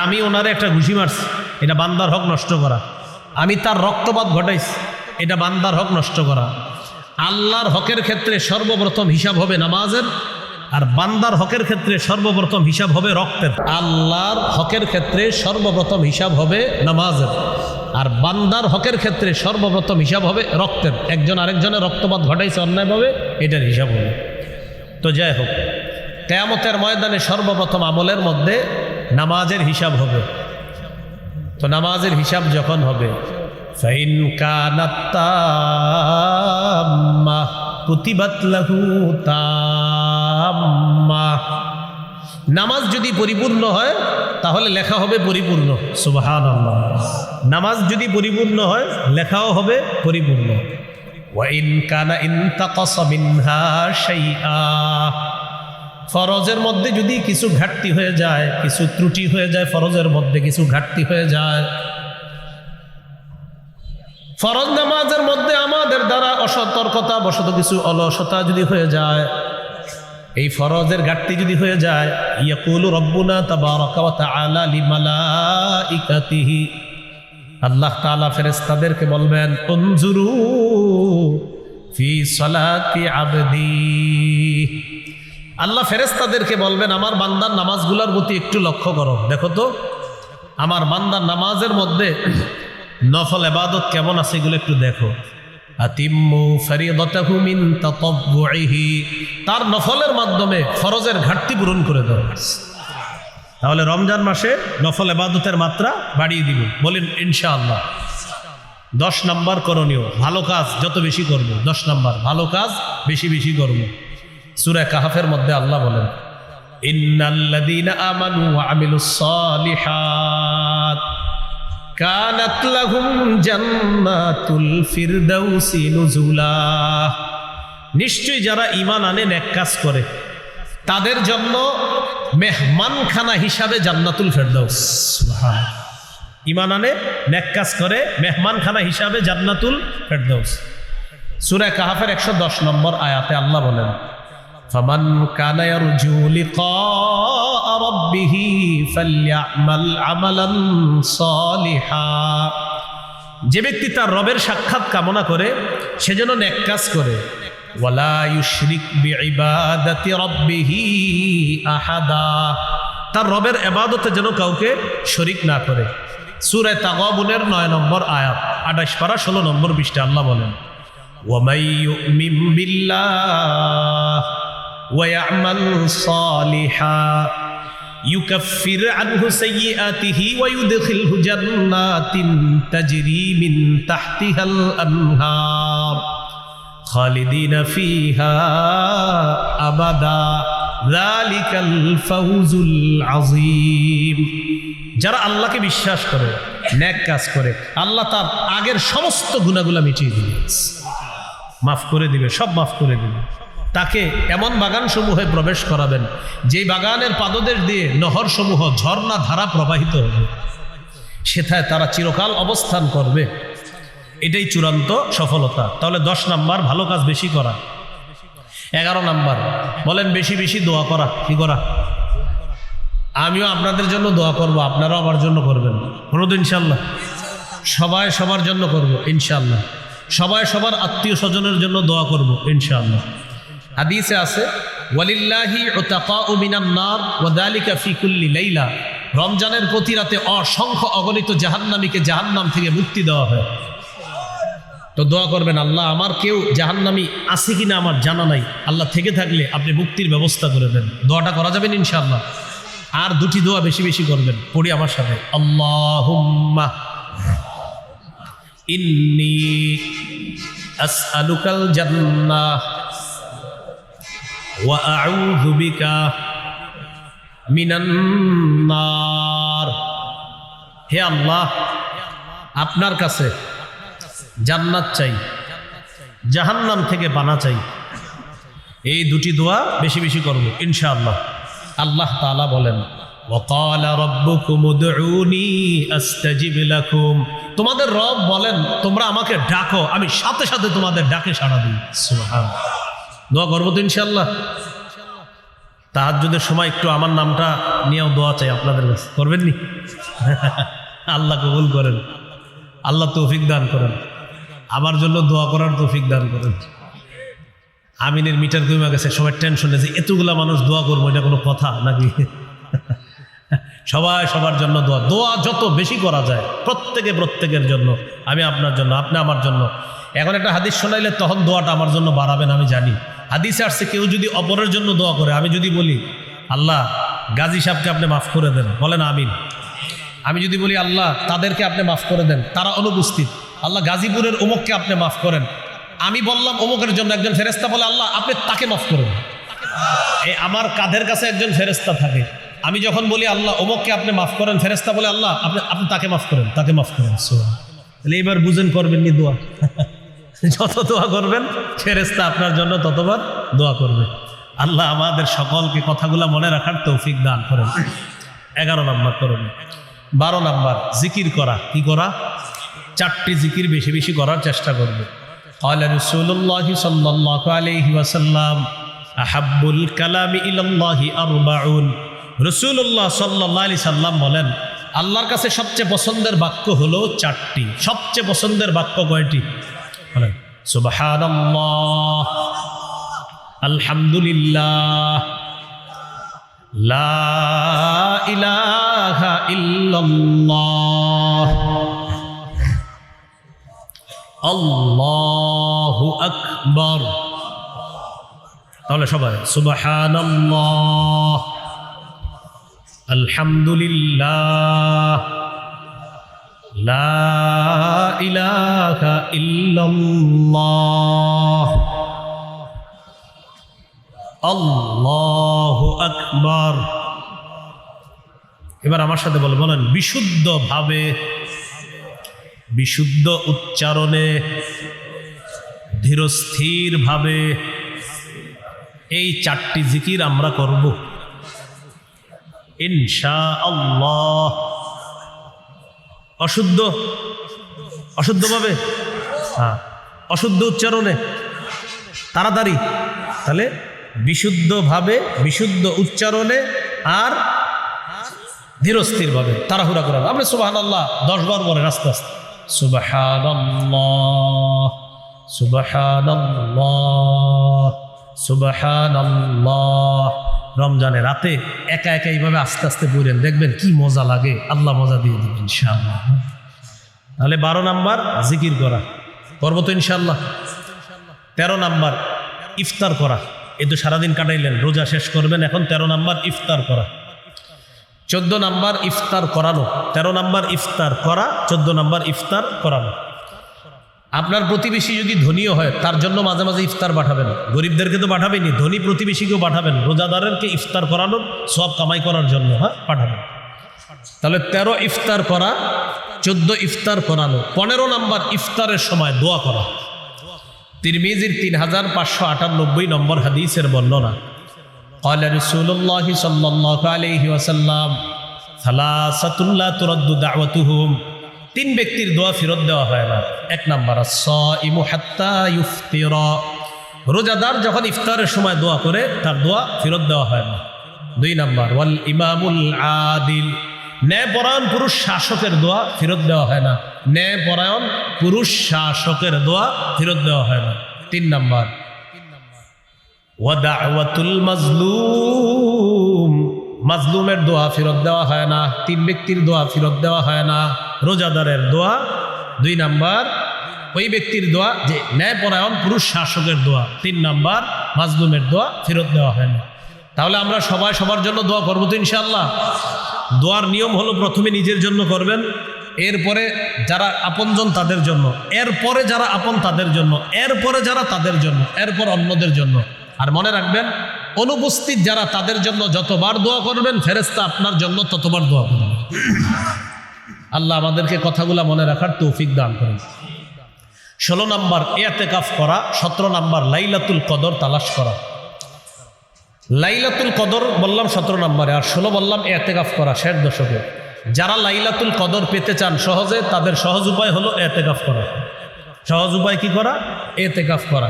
আমি ওনারে একটা ঘুষি মারছি, এটা বান্দার হক নষ্ট করা। আমি তার রক্তপাত ঘটাইছি, এটা বান্দার হক নষ্ট করা। আল্লাহর হকের ক্ষেত্রে সর্বপ্রথম হিসাব হবে নামাজের, আর বান্দার হকের ক্ষেত্রে সর্বপ্রথম হিসাব হবে রক্তের। আল্লাহর হকের ক্ষেত্রে সর্বপ্রথম হিসাব হবে নামাজের, আর বান্দার হকের ক্ষেত্রে সর্বপ্রথম হিসাব হবে রক্তের। একজন আরেকজনের রক্তপাত ঘটাইছে অন্যায়ভাবে, এটার হিসাব হবে। তো যাই হোক, কিয়ামতের ময়দানে সর্বপ্রথম আমলের মধ্যে নামাজের হিসাব হবে। তো নামাজের হিসাব যখন হবে, ফাইন কানাত তাম্মা কুতিবাত লাহু তাম্মা। নামাজ যদি পরিপূর্ণ হয় তাহলে লেখা হবে পরিপূর্ণ। সুবহানাল্লাহ। নামাজ যদি পরিপূর্ণ হয় লেখাও হবে পরিপূর্ণ। ওয়া ইন কানা ইনতাকাসা মিনহা শাইআ। ফরজের মধ্যে যদি কিছু ঘাটতি হয়ে যায়, কিছু ত্রুটি হয়ে যায়, ফরজের মধ্যে কিছু ঘাটতি হয়ে যায়, ফরজ নামাজের মধ্যে আমাদের দ্বারা অসতর্কতা বশত কিছু অলসতা যদি হয়ে যায়, এই ফরজের ঘাটতি যদি হয়ে যায়, ইয়াকুলু রব্বুনা তাবারাকা ওয়া তাআলা লিমালাইকাতিহি, আল্লাহ তাআলা ফেরেশতাদেরকে বলবেন, উনজুরু ফি সালাতি আবদি। আল্লাহ ফেরেশতাদেরকে বলবেন, আমার বান্দার নামাজগুলোর প্রতি একটু লক্ষ্য করো, দেখো তো আমার বান্দার নামাজের মধ্যে নফল ইবাদত কেমন আছে, এগুলো একটু দেখো। আতিম্মু ফরিদাতাহু মিন তাতাব্বুইহি, তার নফলের মাধ্যমে ফরজের ঘাটতি পূরণ করে দাও। তাহলে রমজান মাসে নফল ইবাদতের মাত্রা বাড়িয়ে দিব, বলেন ইনশাআল্লাহ। 10 নম্বর করণীয়, ভালো কাজ যত বেশি করব। 10 নম্বর, ভালো কাজ বেশি বেশি করব। সূরা কাহফের মধ্যে আল্লাহ বলেন, ইন্নাল্লাযীনা আমানু ওয়া আমিলুস সালিহাত কানাত লাহুম জান্নাতুল ফিরদাউসি নুজুলা। নিশ্চয়ই যারা ঈমান আনে, নেক কাজ করে, তাদের জন্য মেহমানখানা হিসাবে জান্নাতুল ফিরদাউস। সুবহানাল্লাহ। ঈমান আনে, নেক কাজ করে, মেহমানখানা হিসাবে জান্নাতুল ফিরদাউস। সূরা কাহফের 110 নম্বর আয়াতে আল্লাহ বলেন, ফামান কানা ইয়ারজু লিকা রাব্বিহি ফালইআমাল আমালান সালিহা। যে ব্যক্তি তার রবের সাক্ষাৎ কামনা করে সে যেন নেক কাজ করে। ওয়ালা ইউশরিক বিইবাদাতি রাব্বিহি আহাদা, তার রবের ইবাদতে যেন কাউকে শরীক না করে। সূরা তাগাবুনের 9 নম্বর আয়াত, 28 পারা 16 নম্বর পৃষ্ঠা আল্লাহ বলেন, ওয়ামাই ইউমিন বিল্লাহ ওয়া ইয়ামাল সালিহা يكفر عنه سيئاته ويدخله جنات تجري من تحتها الأنهار خالدين فيها أبدا ذلك الفوز العظيم যারা আল্লাহকে বিশ্বাস করে নেক কাজ করে আল্লাহ তার আগের সমস্ত গুনাহগুলো মিটিয়ে দিবে, মাফ করে দিবে, সব মাফ করে দিবে। তাকে এমন বাগান সমূহে প্রবেশ করাবেন যেই বাগানের পাদদেশ দিয়ে নহর সমূহ ঝর্ণা ধারা প্রবাহিত হবে, সেথায় তারা চিরকাল অবস্থান করবে। এটাই চূড়ান্ত সফলতা। তাহলে 10 নাম্বার ভালো কাজ বেশি করা। 11 নাম্বার বলেন বেশি বেশি দোয়া করা। কি করা? আমিও আপনাদের জন্য দোয়া করব, আপনারাও আমার জন্য করবেন। হলো ইনশাল্লাহ? সবাই সবার জন্য করব ইনশাল্লাহ। সবাই সবার আত্মীয় স্বজনের জন্য দোয়া করব ইনশাআল্লাহ। হাদিসে আছে ওয়ালিল্লাহি উতাকাউ মিনান নার ওয়া যালিকা ফি কুল্লি লাইলা, রমজানের প্রতি রাতে অসংখ্য অগণিত জাহান্নামীকে জাহান্নাম থেকে মুক্তি দেওয়া হয়। তো দোয়া করবেন, আল্লাহ আমার কেউ জাহান্নামী আছে কিনা আমার জানা নাই, আল্লাহ থেকে থাকলে আপনি মুক্তির ব্যবস্থা করে দেন। দোয়াটা করা যাবেন ইনশাআল্লাহ। আর 2টি দোয়া বেশি বেশি করবেন, পড়ি আমার সাথে। আল্লাহুম্মা ইন্নী আসআলুকাল জান্নাহ ওয়া আউযু বিকা মিনান নার। হে আল্লাহ, আপনার কাছে জান্নাত চাই, জাহান্নাম থেকে পানা চাই। এই 2টি দোয়া বেশি বেশি করব ইনশাআল্লাহ। আল্লাহ তাআলা বলেন ওয়াকালা রাব্বুকুম উদউনি আস্তাজিব লাকুম, তোমাদের রব বলেন তোমরা আমাকে ডাকো, আমি সাথে সাথে তোমাদের ডাকে সাড়া দিই। সুবহানাল্লাহ। দোয়া করবো তো ইনশাআল্লাহ। তাহাজ্জুদের সময় একটু আমার নামটা নিয়েও দোয়া চাই আপনাদের কাছে, করবেন নি? আল্লাহ কবুল করেন, আল্লাহ তৌফিক দান করেন, আমার জন্য দোয়া করার তৌফিক দান করেন। আমিনের মিটার কমে গেছে, সবাই টেনশনে যে এতগুলা মানুষ দোয়া করবো, এটা কোনো কথা নাকি? সবাই সবার জন্য দোয়া, দোয়া যত বেশি করা যায় প্রত্যেকে প্রত্যেকের জন্য, আমি আপনার জন্য, আপনি আমার জন্য। এখন একটা হাদিস শোনাইলে তখন দোয়াটা আমার জন্য বাড়াবেন, আমি জানি। হাদিসে আসছে কেউ যদি অপরের জন্য দোয়া করে, আমি যদি বলি আল্লাহ গাজী সাহেবকে আপনি মাফ করে দেন, বলেন আমিন। আমি যদি বলি আল্লাহ তাদেরকে আপনি মাফ করে দেন, তারা অনুপস্থিত, আল্লাহ গাজীপুরের অমুককে আপনি মাফ করেন, আমি বললাম অমুকের জন্য, একজন ফেরেশতা বলে আল্লাহ আপনি তাকে মাফ করেন। এই আমার কাঁধের কাছে একজন ফেরেশতা থাকে, আমি যখন বলি আল্লাহ অমুককে আপনি মাফ করেন, ফেরেশতা বলে আল্লাহ আপনি তাকে মাফ করেন, তাকে মাফ করেন। তাহলে এবার বুঝেন করবেন নি দোয়া? যত দোয়া করবেন ফেরেশতা আপনার জন্য ততবার দোয়া করবে। আল্লাহ আমাদের সকলকে কথাগুলো মনে রাখার তৌফিক দান করেন। 11 নাম্বার করবেন। 12 নাম্বার জিকির করা। কি করা? 4টি জিকির বেশি বেশি করার চেষ্টা করবে। قال رسول الله صلى الله عليه وسلم أحب الكلام إلى الله 40। রাসূলুল্লাহ সাল্লাল্লাহু আলাইহি সাল্লাম বলেন আল্লাহর কাছে সবচেয়ে পছন্দের বাক্য হলো 4টি। সবচেয়ে পছন্দের বাক্য কয়টি? বলেন সুবহানাল্লাহ, আলহামদুলিল্লাহ, লা ইলাহা ইল্লাল্লাহ, আল্লাহু আকবার। তাহলে সবাই সুবহানাল্লাহ, আলহামদুলিল্লাহ, লা ইলাহা ইল্লাল্লাহ, আল্লাহু আকবার। এবার আমার সাথে বলেন বিশুদ্ধভাবে, বিশুদ্ধ উচ্চারণে, ধীরস্থিরভাবে এই 4টি জিকির আমরা করব ইনশাআল্লাহ। অশুদ্ধভাবে, হ্যাঁ, অশুদ্ধ উচ্চারণে, তাড়াতাড়ি। তাহলে বিশুদ্ধভাবে, বিশুদ্ধ উচ্চারণে আর ধীরস্থিরভাবে, তাড়াহুড়া করা। আপনি সুবহানাল্লাহ 10 বার বলেন আস্তে আস্তে। সুবহানাল্লাহ, সুবহানাল্লাহ, সুবহানাল্লাহ। রমজানের রাতে একা একা এইভাবে আস্তে আস্তে বলেন, দেখবেন কি মজা লাগে, আল্লাহ মজা দিয়ে দিবেন ইনশাআল্লাহ। তাহলে 12 নাম্বার জিকির করা, করবো তো ইনশাআল্লাহ। 13 নাম্বার ইফতার করা। এই তো সারাদিন কাটাইলেন, রোজা শেষ করবেন, এখন 13 নাম্বার ইফতার করা। 14 নাম্বার ইফতার করানো। 13 নাম্বার ইফতার করা, 14 নাম্বার ইফতার করানো। আপনার প্রতিবেশী যদি ধনীও হয় তার জন্য মাঝে মাঝে ইফতার পাঠাবেন, গরিবদেরকে তো পাঠাবেনই, ধনী প্রতিবেশীকেও পাঠাবেন, রোজাদারকে ইফতার করানোর সব কামাই করার জন্য পাঠাবেন। তাহলে 13 ইফতার করা, 14 ইফতার করানো। 15 নাম্বার ইফতারের সময় দোয়া করা। তিরমিজির 3598 নম্বর হাদিসের বর্ণনা, قال رسول الله صلى الله عليه وسلم ثلاثة لا ترد دعوتهم, 3 ব্যক্তির দোয়া ফেরত দেওয়া হয় না। 1 নাম্বার as-সাইমু হাত্তা ইফতিরা, রোজাদার যখন ইফতারের সময় দোয়া করে তার দোয়া ফেরত দেওয়া হয় না। 2 নাম্বার ওয়াল ইমামুল আদিল, ন্যায়পরায়ণ পুরুষ শাসকের দোয়া ফেরত দেওয়া হয় না। ন্যায়পরায়ণ পুরুষ শাসকের দোয়া ফেরত দেওয়া হয় না। 3 নাম্বার ওয়া দাওয়াতুল মাজলুম, মাজলুমের দোয়া ফেরত দেওয়া হয় না। 3 ব্যক্তির দোয়া ফেরত দেওয়া হয় না। রোজাদারের দোয়া 2 নাম্বার, ওই ব্যক্তির দোয়া যে ন্যায়পরায়ণ পুরুষ শাসকের দোয়া 3 নাম্বার, মাজলুমের দোয়া ফেরত দেওয়া হয় না। তাহলে আমরা সবাই সবার জন্য দোয়া করবো তো ইনশাআল্লাহ। দোয়ার নিয়ম হলো প্রথমে নিজের জন্য করবেন, এরপরে যারা আপনজন তাদের জন্য, এরপরে যারা আপন তাদের জন্য, এরপরে যারা তাদের জন্য, এরপর অন্যদের জন্য। আর মনে রাখবেন, অনুপস্থিত যারা তাদের জন্য যতবার দোয়া করবেন ফেরেশতা আপনার জন্য ততবার দোয়া করবেন। আল্লাহ আমাদেরকে কথাগুলা মনে রাখার তৌফিক দান করেন। 16 নাম্বার ইতিকাফ করা। 17 নাম্বার লাইলাতুল কদর তালাশ করা। লাইলাতুল কদর বললাম 17 নম্বরে, আর 16 বললাম ইতিকাফ করা শেষ দশকে। যারা লাইলাতুল কদর পেতে চান সহজে, তাদের সহজ উপায় হলো ইতিকাফ করা। সহজ উপায় কি করা? ইতিকাফ করা।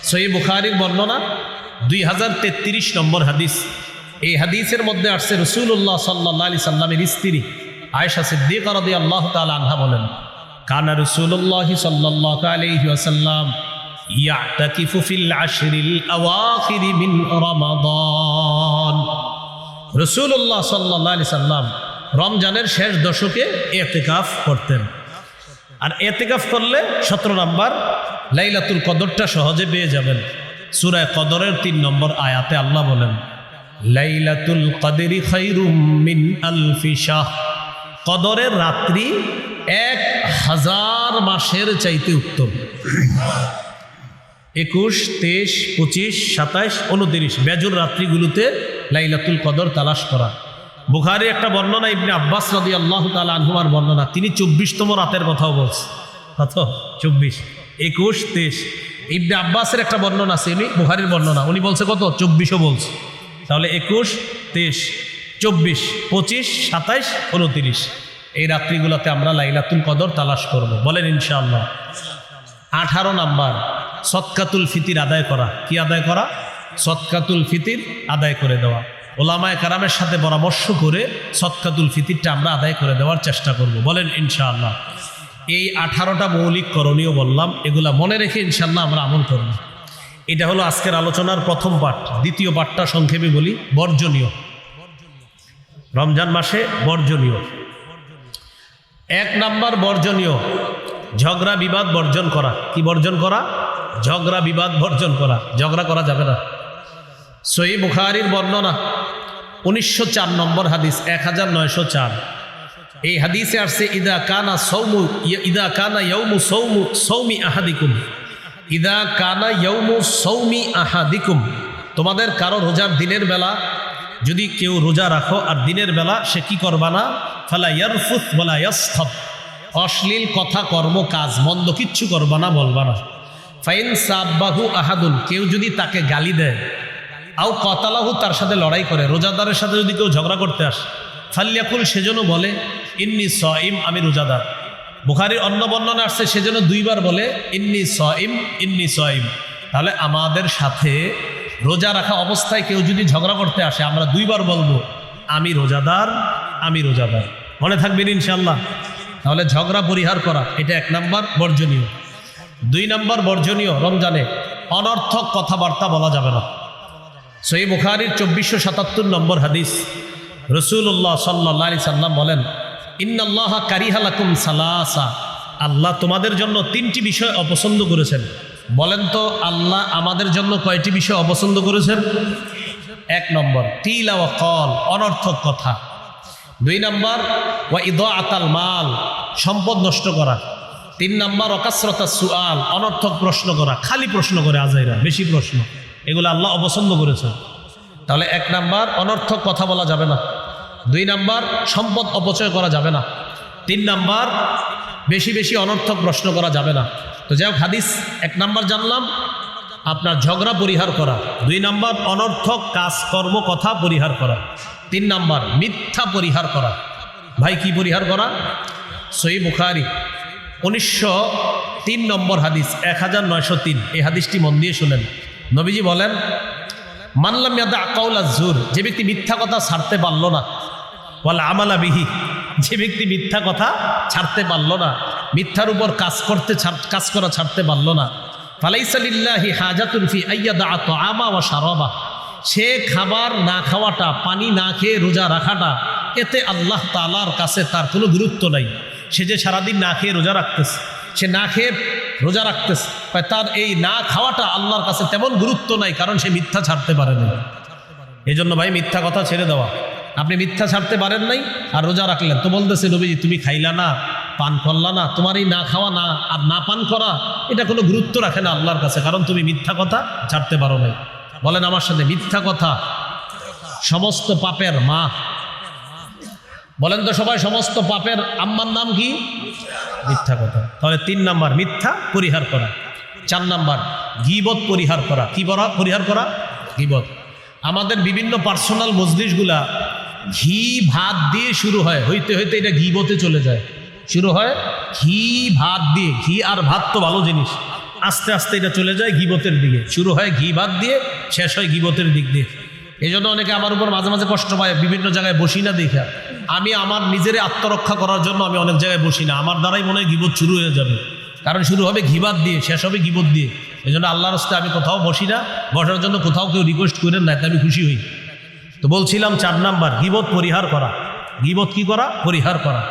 সহিহ বুখারীর বর্ণনা 2033 নম্বর হাদিস। এই হাদিসের মধ্যে আসছে রাসূলুল্লাহ সাল্লাল্লাহু আলাইহি সাল্লামের স্ত্রী আয়েশা সিদ্দিকা রাদিয়াল্লাহু তাআলা আনহা বলেন, কানা রাসূলুল্লাহ সাল্লাল্লাহু আলাইহি ওয়াসাল্লাম ইয়াতাকিফু ফিল আশরিল আওয়াখির মিন রমাদান। রাসূলুল্লাহ সাল্লাল্লাহু আলাইহি সাল্লাম রমজানের শেষ দশকে ইতিকাফ করতেন। আর ইতিকাফ করলে 17 নাম্বার লাইলাতুল কদরটা সহজে পেয়ে যাবেন। সূরা কদরের 3 নম্বর আয়াতে আল্লাহ বলেন, লাইলাতুল কদরি খায়রুম মিন আলফি শাহ, কদরের রাত্রি 1000 মাসের চাইতে উত্তম। 21, 23, 25, 27, 29 বেজুর রাত্রিগুলোতে লাইলাতুল কদর তালাশ করা। বুখারী একটা বর্ণনা, ইবনে আব্বাস রাদিয়াল্লাহু তাআলা আনহুমার বর্ণনা, তিনি 24তম রাতের কথাও বলছেন। কত? 24, 21, 23। ইবনে আব্বাসের একটা বর্ণনা আছে, উনি বুখারীর বর্ণনা, উনি বলছে কত? 24ও বলছে। তাহলে 21, 23, 24, 25, 27, 29 এই রাত্রিগুলোতে আমরা লাইলাতুল কদর তালাশ করব, বলেন ইনশাআল্লাহ। 18 নাম্বার সদকাতুল ফিতির আদায় করা। কি আদায় করা? সদকাতুল ফিতির আদায় করে দেওয়া। ওলামায়ে কেরামের সাথে পরামর্শ করে সদকাতুল ফিতিরটা আমরা আদায় করে দেওয়ার চেষ্টা করব, বলেন ইনশাআল্লাহ। এই 18টা মৌলিক করণীয় বললাম, এগুলা মনে রেখে ইনশাআল্লাহ আমরা আমল করব। এটা হলো আজকের আলোচনার প্রথম পাঠ। দ্বিতীয় পাঠটা সংক্ষেপে বলি, বর্জনীয়। রমজান মাসে বর্জনীয়। 1 নাম্বার বর্জনীয়, ঝগড়া বিবাদ বর্জন করা। কি বর্জন করা? ঝগড়া বিবাদ বর্জন করা। ঝগড়া করা যাবে না। সহিহ বুখারীর বর্ণনা 1904 নম্বর হাদিস, 1904। এই হাদিসে আসছে, ইদা কানা ইয়াউমু সাওমি আহাদিকুম, ইদা কানা ইয়াউমু সাওমি আহাদিকুম, তোমাদের কারো রোজার দিনের বেলা যদি কেউ রোজা রাখো আর দিনের বেলা সে কি করবা না, ফালা ইয়ারফুস ওয়ালা ইয়াসখাব, অশ্লীল কথা কর্ম কাজ মন্দ কিচ্ছু করবা না, বলবা না। ফাইন সাব্বাহু আহাদুন, কেউ যদি তাকে গালি দেয়, আও কতালাহু, তার সাথে লড়াই করে, রোজাদারের সাথে যদি কেউ ঝগড়া করতে আসে, ফাল্যাকুল, সেজন্য বলে, ইন্নী সাইম, আমি রোজাদার। বুখারীর অন্য বর্ণনা আসছে সেজন্য 2 বার বলে, ইন্নী সাইম, ইন্নী সাইম। তাহলে আমাদের সাথে রোজা রাখা অবস্থায় কেউ যদি ঝগড়া করতে আসে, আমরা 2 বার বলবো, আমি রোজাদার, আমি রোজাদার। মনে থাকবেন ইনশাআল্লাহ। তাহলে ঝগড়া পরিহার করা, এটা 1 নাম্বার বর্জনীয়। 2 নাম্বার বর্জনীয়, রমজানে অনর্থক কথাবার্তা বলা যাবে না। সহিহ বুখারীর 2477 নম্বর হাদিস, রাসূলুল্লাহ সাল্লাল্লাহু আলাইহি সাল্লাম বলেন, ইন্নাল্লাহা কারিহা লাকুম সালাসা, আল্লাহ তোমাদের জন্য 3টি বিষয় অপছন্দ করেছেন। বলেন তো আল্লাহ আমাদের জন্য কয়টি বিষয় অপছন্দ করেছেন? 1 নম্বর তিলা ওয়া কল, অনর্থক কথা। 2 নম্বর ওয়া ইদাআতাল মাল, সম্পদ নষ্ট করা। 3 নম্বর অকাসরাতাস সুআল, অনর্থক প্রশ্ন করা, খালি প্রশ্ন করে আজাইরা, বেশি প্রশ্ন, এগুলো আল্লাহ অপছন্দ করেছেন। তাহলে 1 নম্বর অনর্থক কথা বলা যাবে না, 2 নম্বর সম্পদ অপচয় করা যাবে না, 3 নম্বর বেশি বেশি অনর্থক প্রশ্ন করা যাবে না। তো যাই হোক, হাদিস 1 নম্বর জানলাম আপনার ঝগড়া পরিহার করা, 2 নম্বর অনর্থক কাজকর্ম কথা পরিহার করা, 3 নম্বর মিথ্যা পরিহার করা। ভাই কি পরিহার করা? সহিহ বুখারী 1903 নম্বর হাদিস, 1903, এই হাদিসটি মন দিয়ে শুনেন। নবীজি বলেন, মান লাম ইয়াদা কাওলাজ জুর, যে ব্যক্তি মিথ্যা কথা ছাড়তে পারল না, ওয়াল আমালা বিহি, যে ব্যক্তি মিথ্যা কথা ছাড়তে পারল না, মিথ্যার উপর কাজ করা ছাড়তে পারল না, ফালাইসা লিল্লাহি হাজাতুন ফি আইয়াদা তাআমা ওয়া শারাবা, সে খাবার না খাওয়াটা, পানি না খেয়ে রোজা রাখাটা, এতে আল্লাহ তাআলার কাছে তার কোনো গুরুত্ব নাই। সে যে সারাদিন না খেয়ে রোজা রাখতেছে, সে না খেয়ে রোজা রাখতেছে, তার এই না খাওয়াটা আল্লাহর কাছে তেমন গুরুত্ব নাই, কারণ সে মিথ্যা ছাড়তে পারে না। এই জন্য ভাই মিথ্যা কথা ছেড়ে দেওয়া। আপনি মিথ্যা ছাড়তে পারেন নাই আর রোজা রাখলেন, তো বলতেছে নবীজি তুমি খাইলা না, পান করলা না, তোমার এই না খাওয়া না আর না পান করা এটা কোনো গুরুত্ব রাখে না আল্লাহর কাছে, কারণ তুমি মিথ্যা কথা ছাড়তে পারো নাই। বলেন আমার সাথে, মিথ্যা কথা সমস্ত পাপের মা। বলেন তো সবাই, সমস্ত পাপের আম্মার নাম কি? মিথ্যা কথা। তাহলে 3 নম্বর মিথ্যা পরিহার করা। 4 নম্বর গীবত পরিহার করা। কি পরিহার করা? গীবত। আমাদের বিভিন্ন পার্সোনাল মজলিসগুলা ঘি ভাত দিয়ে শুরু হয়, হইতে হইতে এটা গীবতে চলে যায়। শুরু হয় ঘি ভাত দিয়ে, ঘি আর ভাত তো ভালো জিনিস, আস্তে আস্তে এটা চলে যায় গীবতের দিকে। শুরু হয় ঘি ভাত দিয়ে, শেষ হয় গীবতের দিক দিয়ে। এই জন্য অনেকে আমার উপর মাঝে মাঝে কষ্ট পায়, বিভিন্ন জায়গায় বসি না দেখা। আমি আমার নিজের আত্মরক্ষা করার জন্য আমি অনেক জায়গায় বসি না, আমার দ্বারাই মনে হয় গীবত শুরু হয়ে যাবে, কারণ শুরু হবে ঘিবাত দিয়ে, শেষ হবে গীবত দিয়ে। এই জন্য আল্লাহর রাস্তায় আমি কোথাও বসি না, বসার জন্য কোথাও কেউ রিকোয়েস্ট করেন না, তাই আমি খুশি হই। তো বলছিলাম 4 নাম্বার গীবত পরিহার করা। গীবত কি করা? পরিহার করা।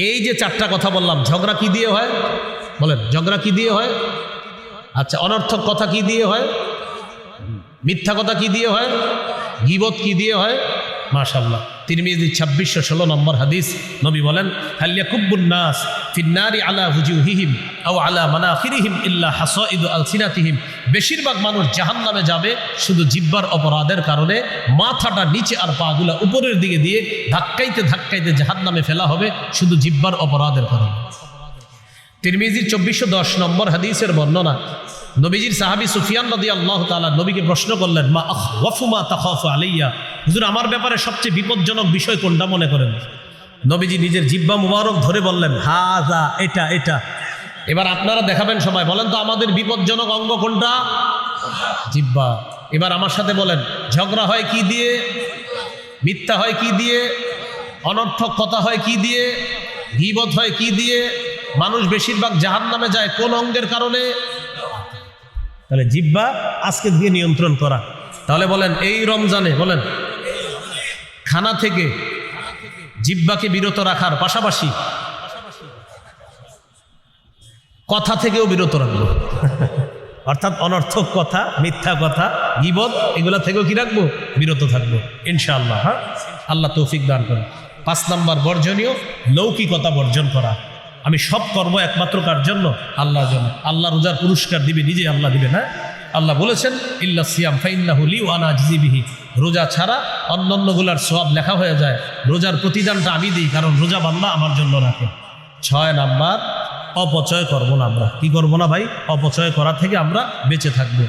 এই যে 4টা কথা বললাম, ঝগড়া কি দিয়ে হয়? বলেন, ঝগড়া কি দিয়ে হয়? আচ্ছা, অনর্থক কথা কি দিয়ে হয়? মিথ্যা কথা কি দিয়ে হয়? গীবত কি দিয়ে হয়? মাশাআল্লাহ। তিরমিজি 2616 নম্বর হাদিস, নবী বলেন, হাল ইয়াকুব্বুন নাস ফিন্নারি আলা হুজুহিহিম আও আলা মানাখিরিহিম ইল্লা হাসাইদু আলসিনাতিহিম, বেশিরভাগ মানুষ জাহান্নামে যাবে শুধু জিহ্বার অপরাধের কারণে, মাথাটা নিচে আর পাগুলা উপরের দিকে দিয়ে ধাক্কাইতে ধাক্কাইতে জাহান্নামে ফেলা হবে শুধু জিহ্বার অপরাধের কারণে। তিরমিজির 2410 নম্বর হাদিসের বর্ণনা, নবীজির সাহাবী সুফিয়ান রাদিয়াল্লাহু তাআলা নবীকে প্রশ্ন করলেন, মা আখওয়াফু মা তাখাফু আলাইয়া, হুজুর আমার ব্যাপারে সবচেয়ে বিপজ্জনক বিষয় কোনটা মনে করেন? নবীজি নিজের জিহ্বা মুবারক ধরে বললেন, হাযা, এটা এটা। এবার আপনারা দেখাবেন সবাই, বলেন তো আমাদের বিপজ্জনক অঙ্গ কোনটা? জিহ্বা। এবার আমার সাথে বলেন, ঝগড়া হয় কি দিয়ে? মিথ্যা হয় কি দিয়ে? অনর্থক কথা হয় কি দিয়ে? গীবত হয় কি দিয়ে? মানুষ বেশিরভাগ জাহান্নামে যায় কোন অঙ্গের কারণে? তাহলে জিহ্বা আজকে দিয়ে নিয়ন্ত্রণ করা। তাহলে বলেন, এই রমজানে বলেন খানা থেকে জিহ্বাকে বিরত রাখার পাশাপাশি কথা থেকেও বিরত রাখবো, অর্থাৎ অনর্থক কথা, মিথ্যা কথা, গীবত, এগুলা থেকেও কি রাখবো? বিরত থাকবো ইনশাআল্লাহ। হ্যাঁ, আল্লাহ তৌফিক দান করেন। 5 নম্বর বর্জনীয়, লৌকিকতা বর্জন করা। আমি সব করবো একমাত্র কার জন্য? আল্লাহর জন্য। আল্লাহ রোজার পুরস্কার দিবে, নিজে আল্লাহ দিবে না। আল্লাহ বলেছেন, ইল্লা সিয়াম ফাইন্নাহু লি ওয়া আনা আজজি বিহি, রোজা ছাড়া অন্যান্যগুলার সওয়াব লেখা হয়ে যায়, রোজার প্রতিদানটা আমি দিই, কারণ রোজা বান্দা আমার জন্য রাখে। 6 নাম্বার, অপচয় করবো না আমরা। কি করবো না ভাই? অপচয় করা থেকে আমরা বেঁচে থাকবো।